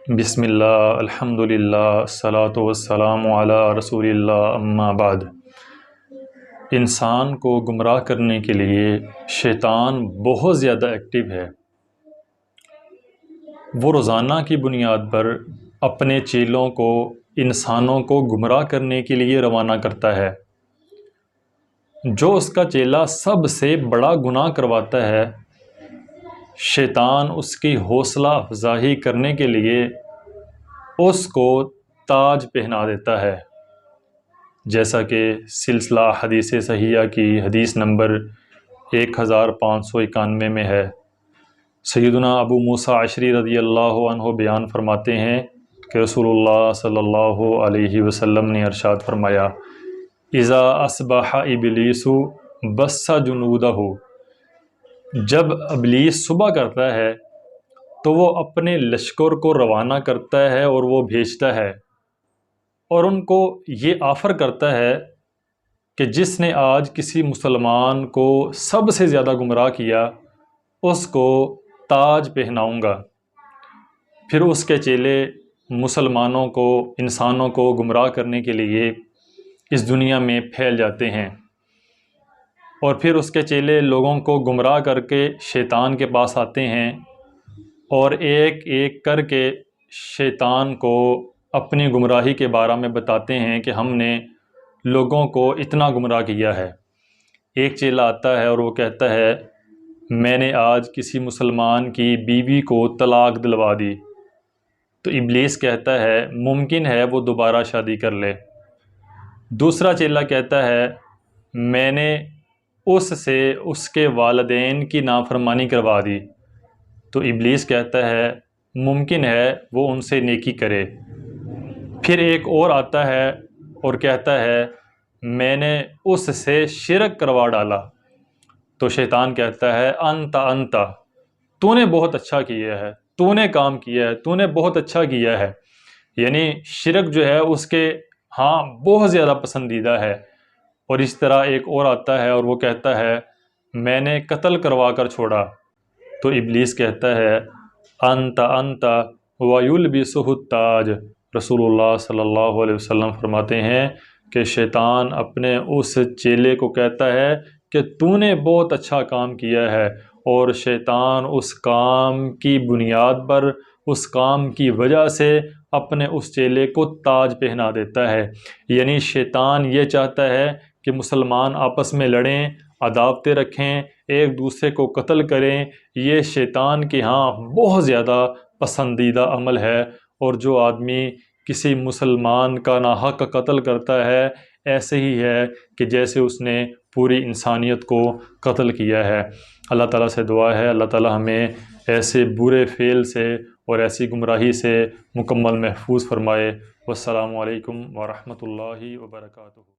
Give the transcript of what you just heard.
بسم اللہ الحمد للہ الصلاۃ والسلام علی رسول اللہ اما بعد۔ انسان کو گمراہ کرنے کے لیے شیطان بہت زیادہ ایکٹیو ہے۔ وہ روزانہ کی بنیاد پر اپنے چیلوں کو، انسانوں کو گمراہ کرنے کے لیے روانہ کرتا ہے۔ جو اس کا چیلا سب سے بڑا گناہ کرواتا ہے، شیطان اس کی حوصلہ افزائی کرنے کے لیے اس کو تاج پہنا دیتا ہے، جیسا کہ سلسلہ حدیث صحیحہ کی حدیث نمبر 1591 میں ہے۔ سیدنا ابو موسیٰ اشعری رضی اللہ عنہ بیان فرماتے ہیں کہ رسول اللہ صلی اللہ علیہ وسلم نے ارشاد فرمایا، اذا اصبح ابلیس بث جنودہ، جب ابلیس صبح کرتا ہے تو وہ اپنے لشکر کو روانہ کرتا ہے اور وہ بھیجتا ہے اور ان کو یہ آفر کرتا ہے کہ جس نے آج کسی مسلمان کو سب سے زیادہ گمراہ کیا اس کو تاج پہناؤں گا۔ پھر اس کے چیلے مسلمانوں کو، انسانوں کو گمراہ کرنے کے لیے اس دنیا میں پھیل جاتے ہیں، اور پھر اس کے چیلے لوگوں کو گمراہ کر کے شیطان کے پاس آتے ہیں اور ایک ایک کر کے شیطان کو اپنی گمراہی کے بارے میں بتاتے ہیں کہ ہم نے لوگوں کو اتنا گمراہ کیا ہے۔ ایک چیلا آتا ہے اور وہ کہتا ہے، میں نے آج کسی مسلمان کی بیوی کو طلاق دلوا دی۔ تو ابلیس کہتا ہے ممکن ہے وہ دوبارہ شادی کر لے۔ دوسرا چیلا کہتا ہے میں نے اس سے اس کے والدین کی نافرمانی کروا دی۔ تو ابلیس کہتا ہے ممکن ہے وہ ان سے نیکی کرے۔ پھر ایک اور آتا ہے اور کہتا ہے میں نے اس سے شرک کروا ڈالا۔ تو شیطان کہتا ہے انت تو نے بہت اچھا کیا ہے، تو نے کام کیا ہے، تو نے بہت اچھا کیا ہے۔ یعنی شرک جو ہے اس کے ہاں بہت زیادہ پسندیدہ ہے۔ اور اس طرح ایک اور آتا ہے اور وہ کہتا ہے میں نے قتل کروا کر چھوڑا۔ تو ابلیس کہتا ہے انت وَيُلْبِسُهُ التاج۔ رسول اللہ صلی اللہ علیہ وسلم فرماتے ہیں کہ شیطان اپنے اس چیلے کو کہتا ہے کہ تو نے بہت اچھا کام کیا ہے، اور شیطان اس کام کی بنیاد پر، اس کام کی وجہ سے اپنے اس چیلے کو تاج پہنا دیتا ہے۔ یعنی شیطان یہ چاہتا ہے کہ مسلمان آپس میں لڑیں، عداوتیں رکھیں، ایک دوسرے کو قتل کریں۔ یہ شیطان کے ہاں بہت زیادہ پسندیدہ عمل ہے، اور جو آدمی کسی مسلمان کا ناحق قتل کرتا ہے ایسے ہی ہے کہ جیسے اس نے پوری انسانیت کو قتل کیا ہے۔ اللہ تعالیٰ سے دعا ہے اللہ تعالیٰ ہمیں ایسے برے فعل سے اور ایسی گمراہی سے مکمل محفوظ فرمائے۔ والسلام علیکم ورحمۃ اللہ وبرکاتہ۔